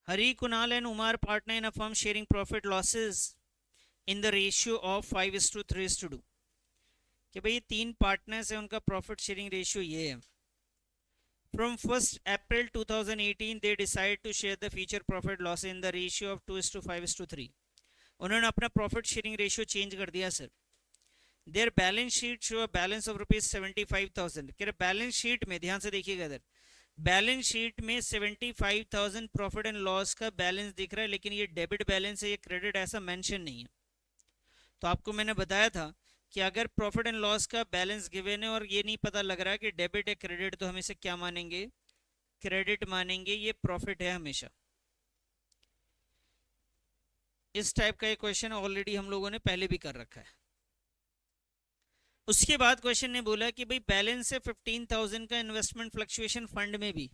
Hari, Kunal and Umar partner in a firm sharing profit losses in the ratio of 5:3:2 कि भाई ये तीन partners हैं, उनका प्रॉफिट शेयरिंग रेशियो ये है. From 1st April 2018 they decide to share the future profit loss in the ratio of 2:5:3. उन्होंने अपना प्रॉफिट शेयरिंग रेशियो चेंज कर दिया sir. Their balance sheet show a balance of ₹75,000. कह रहे बैलेंस शीट में ध्यान से देखिएगा इधर, बैलेंस शीट में 75,000 प्रॉफिट एंड लॉस का बैलेंस दिख रहा है, लेकिन ये डेबिट बैलेंस है, ये क्रेडिट ऐसा मेंशन नहीं है. तो आपको मैंने बताया था कि अगर प्रॉफिट एंड लॉस का बैलेंस गिवन है और ये नहीं पता लग रहा है कि डेबिट है क्रेडिट, तो हम इसे क्या मानेंगे? क्रेडिट मानेंगे. ये प्रॉफिट है हमेशा. इस टाइप का एक क्वेश्चन ऑलरेडी हम लोगों ने पहले भी कर रखा है. उसके बाद क्वेश्चन ने बोला कि भाई बैलेंस है 15,000 का इन्वेस्टमेंट फ्लक्चुएशन फंड में भी.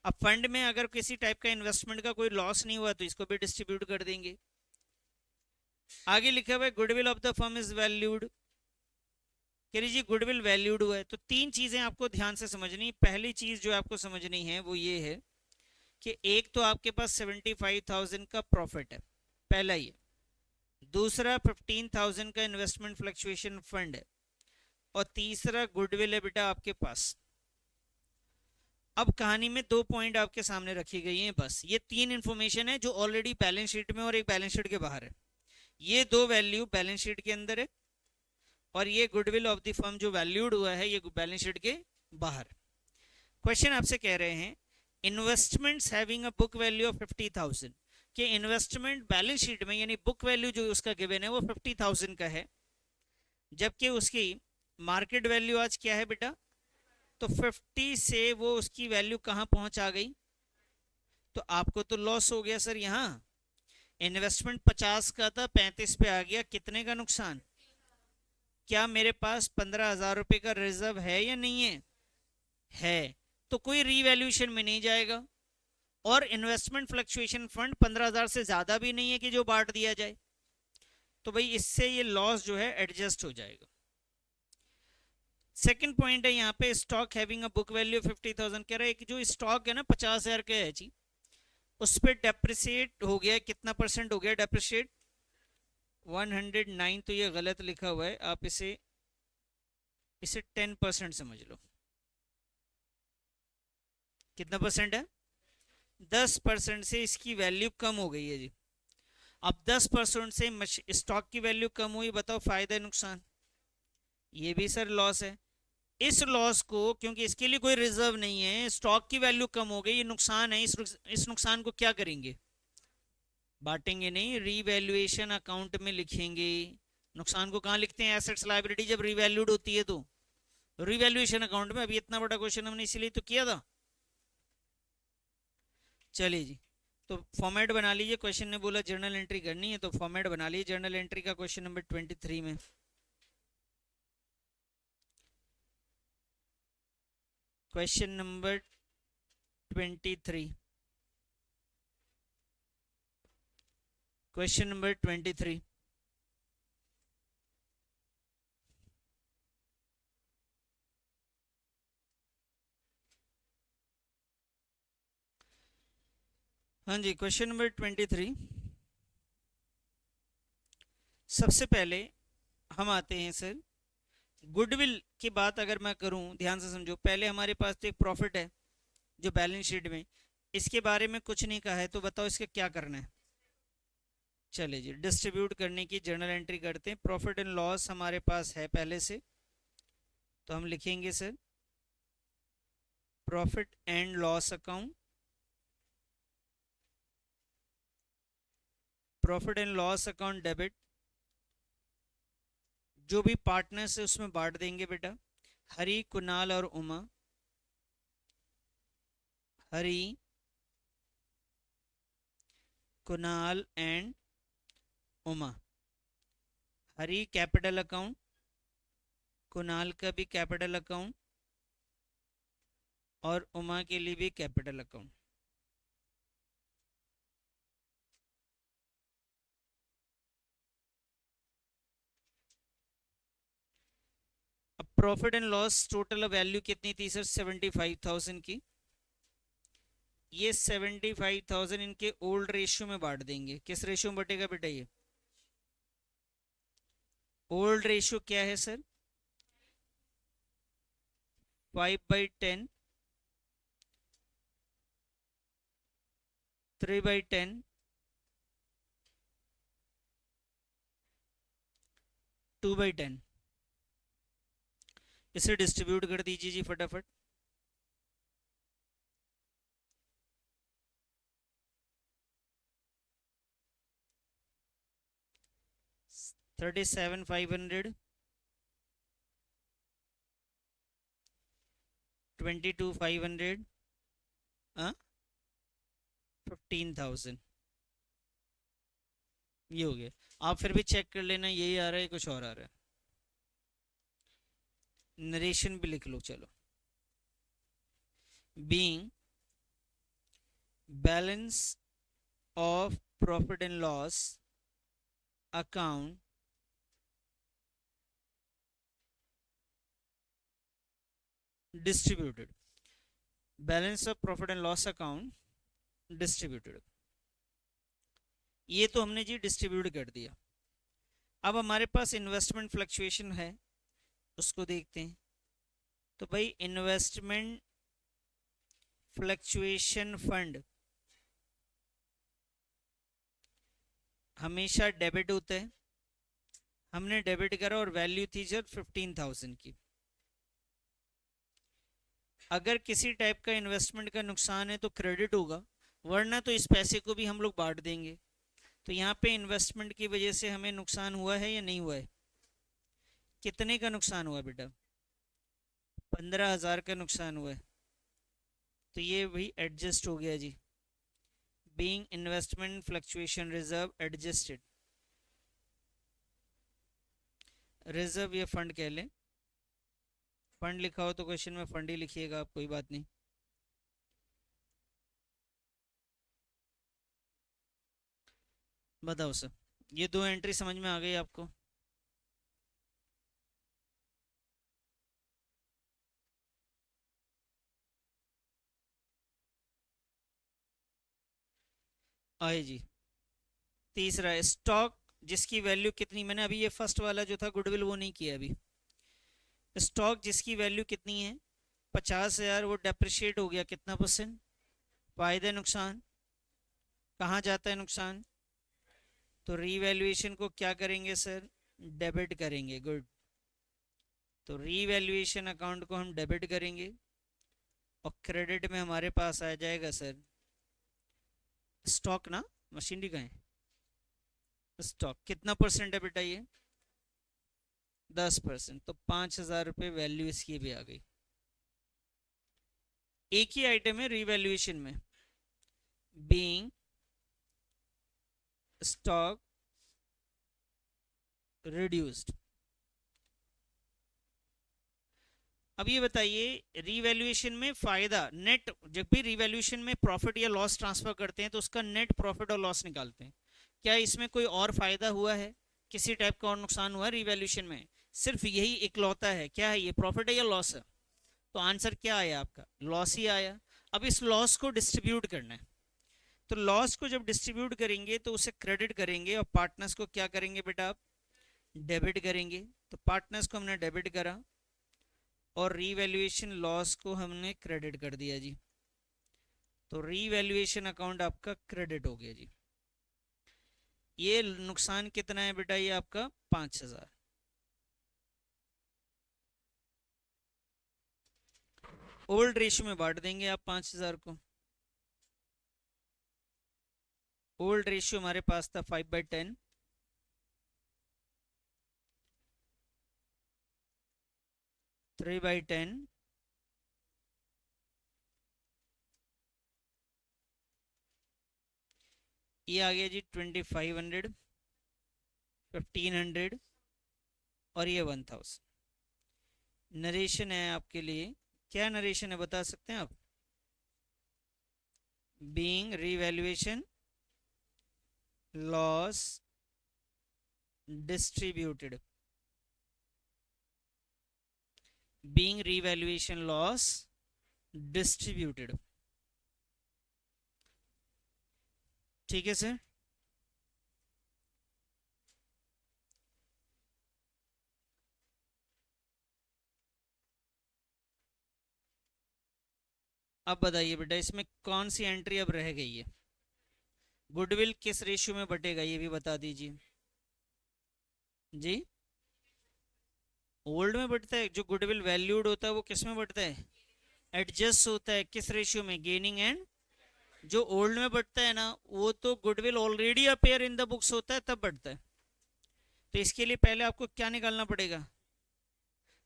अब फंड में अगर किसी टाइप का इन्वेस्टमेंट का कोई लॉस नहीं हुआ तो इसको भी डिस्ट्रीब्यूट कर देंगे. आगे लिखा हुआ है goodwill of the firm is valued. कह जी गुडविल वैल्यूड हुआ है. तो तीन चीजें आपको ध्यान से समझनी. पहली चीज जो आपको समझनी है वो ये है कि एक तो आपके पास 75,000 का प्रॉफिट है, पहला ये. दूसरा 15,000 का इन्वेस्टमेंट फ्लक्चुएशन फंड है, और तीसरा गुडविल है बेटा आपके पास. अब कहानी में दो पॉइंट आपके सामने रखी गई हैं. बस ये तीन इंफॉर्मेशन है जो ऑलरेडी बैलेंस शीट में और एक बैलेंस शीट के बाहर है. ये दो वैल्यू बैलेंस शीट के अंदर है, और ये गुडविल ऑफ द फर्म जो वैल्यूड हुआ है ये बैलेंस शीट के बाहर. क्वेश्चन आपसे कह रहे हैं investments having a book value of 50,000 कि इन्वेस्टमेंट बैलेंस शीट में यानी बुक वैल्यू जो उसका गिवन है वो 50,000 का है, जबकि उसकी मार्केट वैल्यू आज क्या है बेटा? तो 50 से वो उसकी वैल्यू कहाँ पहुंच आ गई? तो आपको तो लॉस हो गया सर. यहाँ इन्वेस्टमेंट 50 का था, 35 पे आ गया. कितने का नुकसान? क्या मेरे पास 15,000 रुपए का रिजर्व है या नहीं है? है. तो कोई रीवैल्यूएशन में नहीं जाएगा, और इन्वेस्टमेंट फ्लक्चुएशन फंड 15,000 से ज्यादा भी नहीं है कि जो बांट दिया जाए. तो भाई इससे ये लॉस जो है एडजस्ट हो जाएगा. सेकंड पॉइंट है यहाँ पे stock having a book value 50,000. कह रहा है कि जो स्टॉक है ना 50,000 का है जी, उस पर डेप्रिसिएट हो गया. कितना परसेंट हो गया डेप्रिसिएट? 109. तो ये गलत लिखा हुआ है, आप इसे 10% समझ लो. कितना परसेंट है? 10% से इसकी वैल्यू कम हो गई है जी. अब 10% से स्टॉक की वैल्यू कम हुई, बताओ फायदा नुकसान? ये भी सर लॉस है. इस लॉस को, क्योंकि इसके लिए कोई रिजर्व नहीं है, स्टॉक की वैल्यू कम हो गई, ये नुकसान है. इस नुकसान को क्या करेंगे? बांटेंगे नहीं, रीवैल्यूएशन अकाउंट में लिखेंगे. नुकसान को कहाँ लिखते हैं? एसेट्स लायबिलिटी जब रीवैल्यूड होती है तो रीवैल्यूएशन अकाउंट में. अभी इतना बड़ा क्वेश्चन हमने इसीलिए तो किया था. चलिए जी, तो फॉर्मेट बना लीजिए. क्वेश्चन ने बोला जर्नल एंट्री करनी है, तो फॉर्मेट बना लीजिए जर्नल एंट्री का. क्वेश्चन नंबर 23 में क्वेश्चन नंबर 23 क्वेश्चन नंबर 23. हाँ जी, क्वेश्चन नंबर 23. सबसे पहले हम आते हैं सर गुडविल की बात. अगर मैं करूं, ध्यान से समझो. पहले हमारे पास तो एक प्रॉफिट है जो बैलेंस शीट में, इसके बारे में कुछ नहीं कहा है, तो बताओ इसका क्या करना है? चलिए जी, डिस्ट्रीब्यूट करने की जर्नल एंट्री करते हैं. प्रॉफिट एंड लॉस हमारे पास है पहले से, तो हम लिखेंगे sir profit and loss account. Profit and loss account debit. जो भी पार्टनर्स है उसमें बांट देंगे बेटा. हरी, कुणाल और Uma. Hari, Kunal and Uma. Hari capital account, Kunal का भी कैपिटल अकाउंट, और उमा के लिए भी कैपिटल अकाउंट. अब profit and loss total value कितनी थी सर? 75,000 की. ये 75,000 इनके ओल्ड रेशियो में बांट देंगे। किस रेशियो में बटेगा बेटा? ये ओल्ड रेशियो क्या है सर? 5/10, 3/10, 2/10। इसे डिस्ट्रीब्यूट कर दीजिए जी फटाफट। 37,500, 22,500, 15,000। ये हो गया। आप फिर भी चेक कर लेना, यही आ रहा है कुछ और आ रहा है। नरेशन भी लिख लो चलो। Being balance of profit and loss account distributed, balance of profit and loss account distributed, ये तो हमने जी डिस्ट्रीब्यूट कर दिया। अब हमारे पास इन्वेस्टमेंट फ्लक्चुएशन है, उसको देखते हैं। तो भाई इन्वेस्टमेंट फ्लक्चुएशन फंड हमेशा डेबिट होता है। हमने डेबिट करा और वैल्यू थी जब 15,000 की। अगर किसी टाइप का इन्वेस्टमेंट का नुकसान है तो क्रेडिट होगा, वरना तो इस पैसे को भी हम लोग बांट देंगे। तो यहाँ पे इन्वेस्टमेंट की वजह से हमें नुकसान हुआ है या नहीं हुआ है? कितने का नुकसान हुआ बेटा? 15,000 का नुकसान हुआ है। तो ये भी एडजस्ट हो गया जी। Being investment fluctuation reserve adjusted, reserve या फंड कह लें। फंड लिखा हो तो क्वेश्चन में फंड ही लिखिएगा आप, कोई बात नहीं। बताओ सर, ये दो एंट्री समझ में आ गई आपको? आए जी। तीसरा स्टॉक जिसकी वैल्यू कितनी, मैंने अभी ये फर्स्ट वाला जो था गुडविल वो नहीं किया अभी। स्टॉक जिसकी वैल्यू कितनी है? 50,000, वो डेप्रिशिएट हो गया कितना परसेंट? फायदे नुकसान। कहाँ जाता है नुकसान? तो रीवैल्यूएशन को क्या करेंगे सर? डेबिट करेंगे। गुड। तो रीवैल्यूएशन अकाउंट को हम डेबिट करेंगे और क्रेडिट में हमारे पास आ जाएगा सर स्टॉक ना, मशीनरी का है स्टॉक। कितना परसेंट है बेटा ये? 10%। तो 5,000 रुपये वैल्यू इसकी भी आ गई। एक ही आइटम है रीवैल्यूएशन में, बीइंग स्टॉक रिड्यूस्ड। अब ये बताइए रीवैल्यूएशन में फायदा नेट, जब भी रीवैल्यूएशन में प्रॉफिट या लॉस ट्रांसफर करते हैं तो उसका नेट प्रॉफिट और लॉस निकालते हैं। क्या इसमें कोई और फायदा हुआ है? किसी टाइप का और नुकसान हुआ है रीवैल्यूएशन में? सिर्फ यही इकलौता है। क्या है ये? प्रॉफिट है या लॉस है? तो आंसर क्या आया आपका? लॉस ही आया। अब इस लॉस को डिस्ट्रीब्यूट करना है। तो लॉस को जब डिस्ट्रीब्यूट करेंगे तो उसे क्रेडिट करेंगे और पार्टनर्स को क्या करेंगे बेटा आप? डेबिट करेंगे। तो पार्टनर्स को हमने डेबिट करा और रीवैल्यूएशन लॉस को हमने क्रेडिट कर दिया जी। तो रीवैल्यूएशन अकाउंट आपका क्रेडिट हो गया जी। ये नुकसान कितना है बेटा? ये आपका 5,000। ओल्ड रेशियो में बांट देंगे आप 5,000 को। ओल्ड रेशियो हमारे पास था 5/10, 3/10, ये आ गया जी 2,500, 1,500 और ये 1,000। नरेशन है आपके लिए। क्या नरेशन है बता सकते हैं आप? Being revaluation loss distributed, being revaluation loss distributed. ठीक है सर। अब बताइए बेटा, इसमें कौन सी एंट्री अब रह गई है? गुडविल किस रेशियो में बटेगा ये भी बता दीजिए जी। ओल्ड में बढ़ता है, जो गुडविल वैल्यूड होता है वो किस में बढ़ता है? एडजस्ट होता है, किस रेशियो में? Gaining and. जो ओल्ड में बढ़ता है ना, वो तो goodwill already appear in the books होता है तब बढ़ता है। तो इसके लिए पहले आपको क्या निकालना पड़ेगा?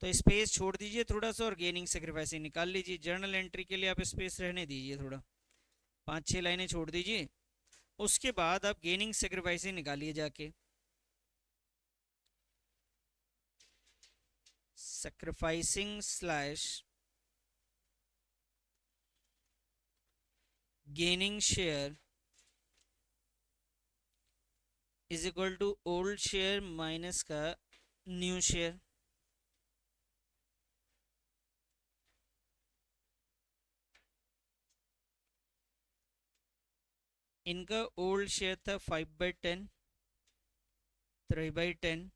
तो स्पेस छोड़ दीजिए थोड़ा सा और गेनिंग सेक्रीफाइसिंग निकाल लीजिए। जर्नल एंट्री के लिए आप स्पेस रहने दीजिए थोड़ा, 5-6 लाइनें छोड़ दीजिए। उसके बाद आप गेनिंग सेक्रीफाइसिंग निकालिए जाके। Sacrificing slash gaining share is equal to old share minus का न्यू शेयर। इनका ओल्ड शेयर था 5/10, 3/10,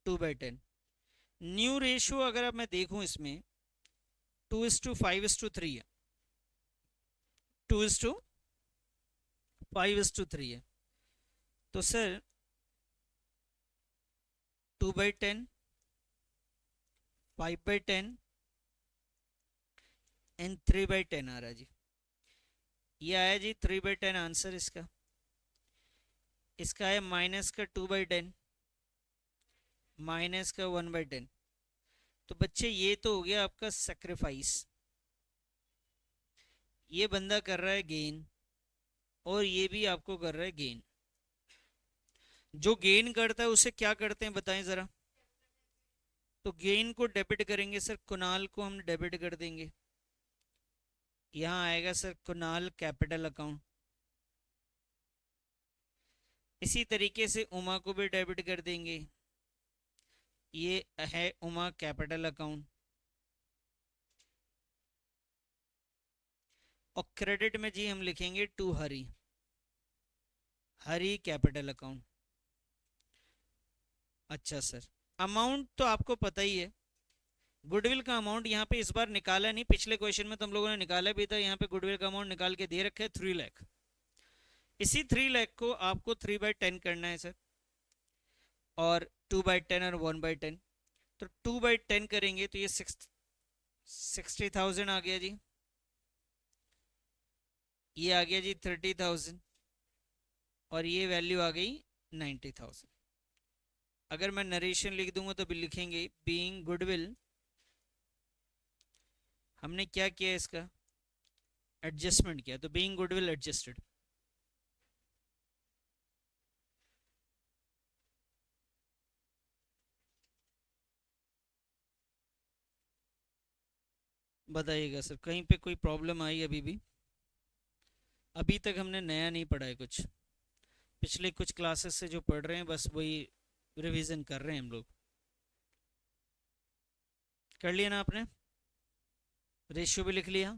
2/10। न्यू रेशियो अगर अब मैं देखूं इसमें 2:5:3 है। 2:5:3 है। तो सर 2/10, 5/10 एंड 3/10 आ रहा है जी। ये आया जी 3/10 आंसर इसका। इसका है माइनस का 2/10, माइनस का 1/10। तो बच्चे ये तो हो गया आपका सेक्रीफाइस। ये बंदा कर रहा है गेन, और ये भी आपको कर रहा है गेन। जो गेन करता है उसे क्या करते हैं बताएं जरा? तो गेन को डेबिट करेंगे सर, कुणाल को हम डेबिट कर देंगे। यहाँ आएगा सर कुणाल कैपिटल अकाउंट। इसी तरीके से उमा को भी डेबिट कर देंगे। ये है उमा कैपिटल अकाउंट। और क्रेडिट में जी हम लिखेंगे to Hari, Hari capital account. अच्छा सर, अमाउंट तो आपको पता ही है। गुडविल का अमाउंट यहाँ पे इस बार निकाला नहीं, पिछले क्वेश्चन में तो हम लोगों ने निकाला भी था। यहाँ पे गुडविल का अमाउंट निकाल के दे रखा है 3 लाख। इसी 3 लाख को आपको 3/10 करना है सर, और 2/10 और 1/10। तो 2/10 करेंगे तो ये 60,000 आ गया जी। ये आ गया जी 30,000, और ये वैल्यू आ गई 90,000। अगर मैं नरेशन लिख दूंगा तो भी लिखेंगे बीइंग गुडविल, हमने क्या किया इसका एडजस्टमेंट किया, तो बीइंग गुडविल एडजस्टेड। बताइएगा सर, कहीं पे कोई प्रॉब्लम आई अभी भी? अभी तक हमने नया नहीं पढ़ा है कुछ। पिछले कुछ क्लासेस से जो पढ़ रहे हैं बस वही रिवीजन कर रहे हैं हम लोग। कर लिया ना आपने? रेशियो भी लिख लिया?